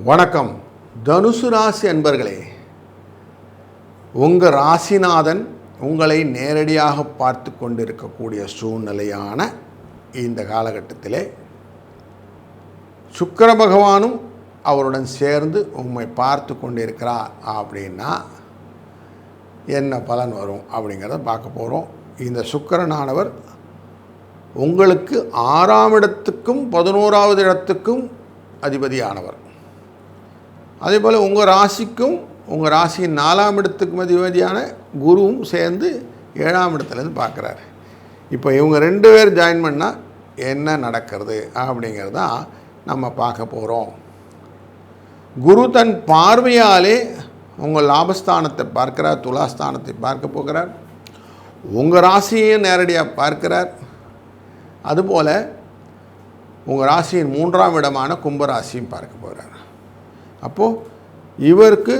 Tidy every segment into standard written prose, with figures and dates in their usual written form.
வணக்கம். தனுசு ராசி அன்பர்களே, உங்கள் ராசிநாதன் உங்களை நேரடியாக பார்த்து கொண்டிருக்கக்கூடிய சூழ்நிலையான இந்த காலகட்டத்திலே சுக்கிர பகவானும் அவருடன் சேர்ந்து உண்மை பார்த்து கொண்டிருக்கிறார் அப்படின்னா என்ன பலன் வரும் அப்படிங்கிறத பார்க்க போகிறோம். இந்த சுக்கிரனானவர் உங்களுக்கு 6ஆம் இடத்துக்கும் 11ஆவது இடத்துக்கும் அதிபதியானவர். அதே போல் உங்கள் ராசிக்கும் உங்கள் ராசியின் 4ஆம் இடத்துக்கும் அதிபதியான குருவும் சேர்ந்து 7ஆம் இடத்துலேருந்து பார்க்குறாரு. இப்போ இவங்க 2 பேர் ஜாயின் பண்ணால் என்ன நடக்கிறது அப்படிங்கிறது தான் நம்ம பார்க்க போகிறோம். குரு தன் பார்வையாலே உங்கள் லாபஸ்தானத்தை பார்க்கிறார், துலாஸ்தானத்தை பார்க்க போகிறார், உங்கள் ராசியையும் நேரடியாக பார்க்கிறார். அதுபோல் உங்கள் ராசியின் 3ஆம் இடமான கும்பராசியும் பார்க்க போகிறார். அப்போது இவருக்கு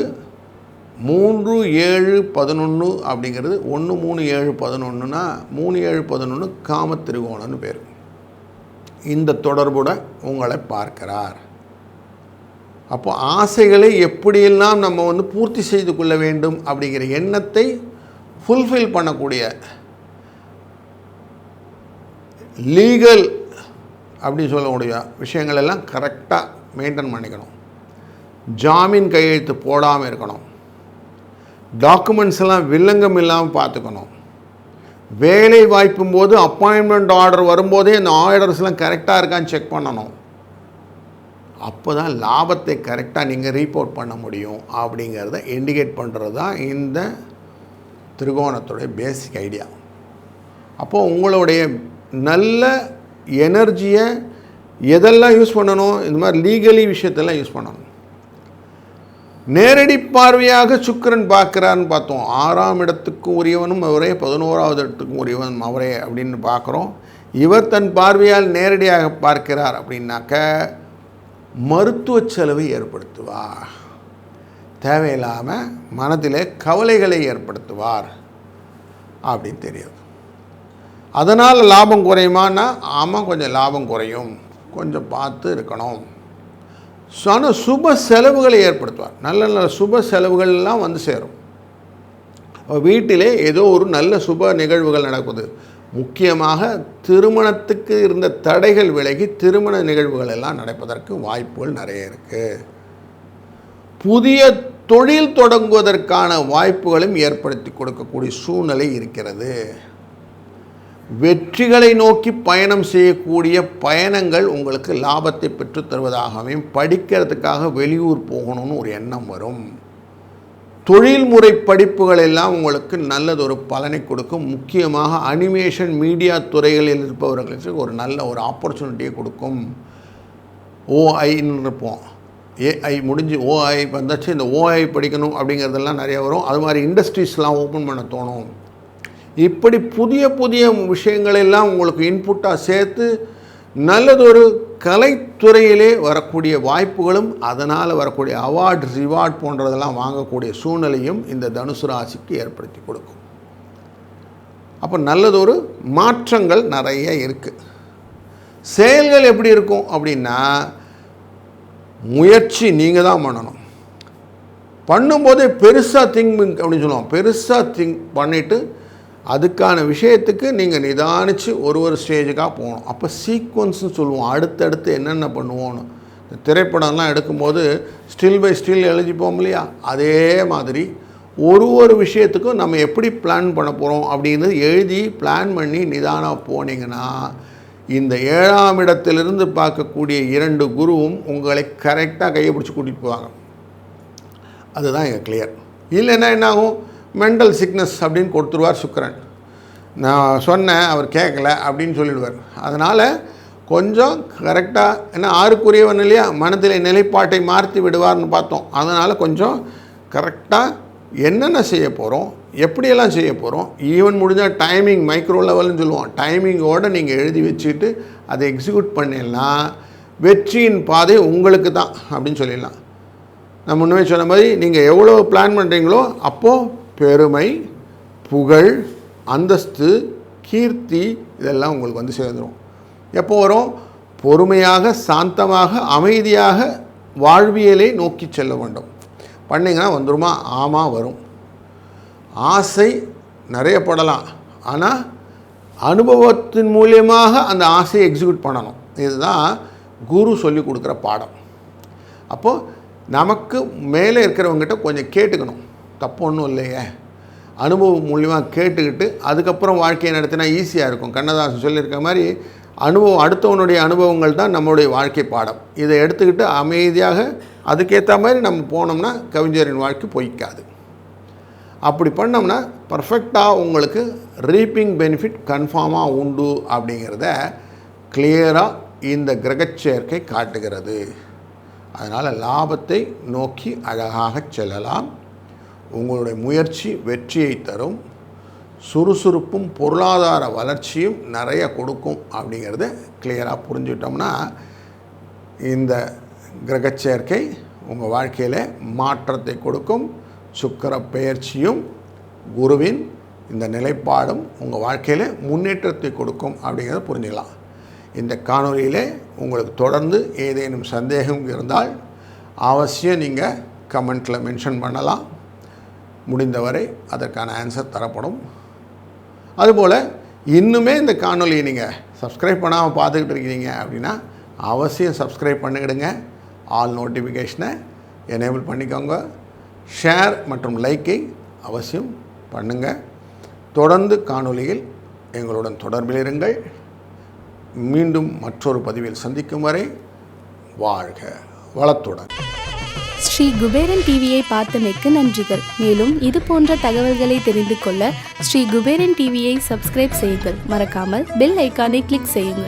3, 7, 11 அப்படிங்கிறது 1, 3, 7, 11னா 3, 7, 11 காம திரிகோணம்னு பேர். இந்த தொடர்புட உங்களை பார்க்கிறார். அப்போ ஆசைகளை எப்படியெல்லாம் நம்ம பூர்த்தி செய்து கொள்ள வேண்டும் அப்படிங்கிற எண்ணத்தை ஃபுல்ஃபில் பண்ணக்கூடிய லீகல் அப்படின்னு சொல்லக்கூடிய விஷயங்கள் எல்லாம் கரெக்டாக மெயின்டைன் பண்ணிக்கணும். ஜாமீன் கையெழுத்து போடாமல் இருக்கணும். டாக்குமெண்ட்ஸ் எல்லாம் வில்லங்கம் இல்லாமல் பார்த்துக்கணும். வேலை வாய்ப்பும் போது அப்பாயின்மெண்ட் ஆர்டர் வரும்போதே இந்த ஆர்டர்ஸ்லாம் கரெக்டாக இருக்கான்னு செக் பண்ணணும். அப்போ தான் லாபத்தை கரெக்டாக நீங்கள் ரீபோர்ட் பண்ண முடியும் அப்படிங்கிறத இண்டிகேட் பண்ணுறது தான் இந்த திரிகோணத்துடைய பேசிக் ஐடியா. அப்போது உங்களுடைய நல்ல எனர்ஜியை எதெல்லாம் யூஸ் பண்ணணும், இந்த மாதிரி லீகலி விஷயத்தெல்லாம் யூஸ் பண்ணணும். நேரடி பார்வையாக சுக்கிரன் பார்க்குறான்னு பார்த்தோம். 6ஆம் இடத்துக்கும் உரியவனும் அவரே, 11ஆவது இடத்துக்கும் உரியவனும் அவரே அப்படின்னு பார்க்குறோம். இவர் தன் பார்வையால் நேரடியாக பார்க்கிறார் அப்படின்னாக்க மருத்துவ செலவை ஏற்படுத்துவார், தேவையில்லாமல் மனதிலே கவலைகளை ஏற்படுத்துவார் அப்படின்னு தெரியுது. அதனால் லாபம் குறையுமானா ஆமாம், கொஞ்சம் லாபம் குறையும், கொஞ்சம் பார்த்து இருக்கணும். ஆனால் சுப செலவுகளை ஏற்படுத்துவார். நல்ல நல்ல சுப செலவுகள்லாம் வந்து சேரும். வீட்டிலே ஏதோ ஒரு நல்ல சுப நிகழ்வுகள் நடக்குது. முக்கியமாக திருமணத்துக்கு இருந்த தடைகள் விலகி திருமண நிகழ்வுகள் எல்லாம் நடப்பதற்கு வாய்ப்புகள் நிறைய இருக்குது. புதிய தொழில் தொடங்குவதற்கான வாய்ப்புகளும் ஏற்படுத்தி கொடுக்கக்கூடிய சூழ்நிலை இருக்கிறது. வெற்றிகளை நோக்கி பயணம் செய்யக்கூடிய பயணங்கள் உங்களுக்கு லாபத்தை பெற்றுத்தருவதாகவும், படிக்கிறதுக்காக வெளியூர் போகணும்னு ஒரு எண்ணம் வரும். தொழில்முறை படிப்புகள் எல்லாம் உங்களுக்கு நல்லதொரு பலனை கொடுக்கும். முக்கியமாக அனிமேஷன் மீடியா துறைகளில் இருப்பவர்களுக்கு ஒரு நல்ல ஒரு ஆப்பர்ச்சுனிட்டியை கொடுக்கும். ஓஐன்னு இருப்போம், ஏஐ முடிஞ்சு ஓஐ வந்தாச்சு. இந்த ஓஐ படிக்கணும் அப்படிங்கிறதெல்லாம் நிறைய வரும். அது மாதிரி இண்டஸ்ட்ரீஸ்லாம் ஓப்பன் பண்ண தோணும். இப்படி புதிய புதிய விஷயங்களெல்லாம் உங்களுக்கு இன்புட்டாக சேர்த்து நல்லதொரு கலைத்துறையிலே வரக்கூடிய வாய்ப்புகளும், அதனால் வரக்கூடிய அவார்டு ரிவார்ட் போன்றதெல்லாம் வாங்கக்கூடிய சூழ்நிலையும் இந்த தனுசு ராசிக்கு ஏற்படுத்தி கொடுக்கும். அப்போ நல்லதொரு மாற்றங்கள் நிறைய இருக்குது. செயல்கள் எப்படி இருக்கும் அப்படின்னா, முயற்சி நீங்கள் தான் பண்ணணும். பண்ணும்போதே பெருசாக திங்க் அப்படின்னு சொல்லுவோம். பெருசாக திங்க் பண்ணிவிட்டு அதுக்கான விஷயத்துக்கு நீங்கள் நிதானித்து ஒரு ஸ்டேஜுக்காக போகணும். அப்போ சீக்வன்ஸ்னு சொல்லுவோம். அடுத்தடுத்து என்னென்ன பண்ணுவோன்னு. திரைப்படம்லாம் எடுக்கும்போது ஸ்டில் பை ஸ்டில் எழுதிப்போம் இல்லையா, அதே மாதிரி ஒரு விஷயத்துக்கும் நம்ம எப்படி பிளான் பண்ண போகிறோம் அப்படிங்கிறது எழுதி பிளான் பண்ணி நிதானம் போனீங்கன்னா, இந்த 7ஆம் இடத்திலிருந்து பார்க்கக்கூடிய 2 குருவும் உங்களை கரெக்டாக கையை பிடிச்சி கூட்டிகிட்டு போவாங்க. அதுதான் இங்கே கிளியர். இல்லைன்னா என்னாகும், மென்டல் சிக்னஸ் அப்படின்னு கொடுத்துருவார் சுக்கிரன். நான் சொன்னேன் அவர் கேட்கல அப்படின்னு சொல்லிடுவார். அதனால் கொஞ்சம் கரெக்டாக, ஏன்னா 6க்குரியவன் இல்லையா, மனதில் நிலைப்பாட்டை மாற்றி விடுவார்னு பார்த்தோம். அதனால் கொஞ்சம் கரெக்டாக என்னென்ன செய்ய போகிறோம், எப்படியெல்லாம் செய்ய போகிறோம், ஈவன் முடிஞ்சால் டைமிங் மைக்ரோ லெவல்னு சொல்லுவோம், டைமிங்கோடு நீங்கள் எழுதி வச்சுட்டு அதை எக்ஸிக்யூட் பண்ணிடலாம். வெற்றியின் பாதை உங்களுக்கு தான் அப்படின்னு சொல்லிடலாம். நான் முன்னே சொன்ன மாதிரி நீங்கள் எவ்வளோ பிளான் பண்ணுறீங்களோ அப்போது பெருமை, புகழ், அந்தஸ்து, கீர்த்தி இதெல்லாம் உங்களுக்கு வந்து சேர்ந்துடும். எப்போ வரும்? பொறுமையாக, சாந்தமாக, அமைதியாக வாழ்வியலை நோக்கி செல்ல வேண்டும். பண்ணிங்கன்னா வந்துருமா? ஆமாம் வரும். ஆசை நிறைய படலாம், ஆனால் அனுபவத்தின் மூலியமாக அந்த ஆசையை எக்ஸிக்யூட் பண்ணணும். இதுதான் குரு சொல்லி கொடுக்குற பாடம். அப்போது நமக்கு மேலே இருக்கிறவங்ககிட்ட கொஞ்சம் கேட்டுக்கணும், தப்பு ஒன்றும் இல்லையே. அனுபவம் மூலியமாக கேட்டுக்கிட்டு அதுக்கப்புறம் வாழ்க்கையை நடத்தினா ஈஸியாக இருக்கும். கண்ணதாசன் சொல்லியிருக்க மாதிரி அனுபவம், அடுத்தவனுடைய அனுபவங்கள் தான் நம்மளுடைய வாழ்க்கை பாடம். இதை எடுத்துக்கிட்டு அமைதியாக அதுக்கேற்ற மாதிரி நம்ம போனோம்னா கவிஞரின் வாழ்க்கை பொய்க்காது. அப்படி பண்ணோம்னா பர்ஃபெக்டாக உங்களுக்கு ரீப்பிங் பெனிஃபிட் கன்ஃபார்மாக உண்டு அப்படிங்கிறத கிளியராக இந்த கிரகச்சேர்க்கை காட்டுகிறது. அதனால் லாபத்தை நோக்கி அழகாக செல்லலாம். உங்களுடைய முயற்சி வெற்றியை தரும். சுறுசுறுப்பும் பொருளாதார வளர்ச்சியும் நிறைய கொடுக்கும் அப்படிங்கிறத கிளியராக புரிஞ்சுக்கிட்டோம்னா இந்த கிரகச்சேர்க்கை உங்கள் வாழ்க்கையில் மாற்றத்தை கொடுக்கும். சுக்கிர பெயர்ச்சியும் குருவின் இந்த நிலைப்பாடும் உங்கள் வாழ்க்கையில் முன்னேற்றத்தை கொடுக்கும் அப்படிங்கிறத புரிஞ்சுக்கலாம். இந்த காணொலியில் உங்களுக்கு தொடர்ந்து ஏதேனும் சந்தேகம் இருந்தால் அவசியம் நீங்கள் கமெண்ட்டில் மென்ஷன் பண்ணலாம். முடிந்தவரை அதற்கான ஆன்சர் தரப்படும். அதுபோல் இன்னுமே இந்த காணொலியை நீங்கள் சப்ஸ்கிரைப் பண்ணாமல் பார்த்துக்கிட்டு இருக்கிறீங்க அப்படின்னா அவசியம் சப்ஸ்கிரைப் பண்ணிக்கிடுங்க. ஆல் நோட்டிஃபிகேஷனை எனேபிள் பண்ணிக்கோங்க. ஷேர் மற்றும் லைக்கை அவசியம் பண்ணுங்கள். தொடர்ந்து காணொலியில் எங்களுடன் தொடர்பில் இருங்கள். மீண்டும் மற்றொரு பதிவில் சந்திக்கும் வரை வாழ்க வளத்துடன். ஸ்ரீ குபேரன் டிவியை பார்த்தமைக்கு நன்றிகள். மேலும் இது போன்ற தகவல்களை தெரிந்து கொள்ள ஸ்ரீ குபேரன் டிவியை சப்ஸ்கிரைப் செய்யுங்கள். மறக்காமல் பெல் ஐக்கானை கிளிக் செய்யுங்கள்.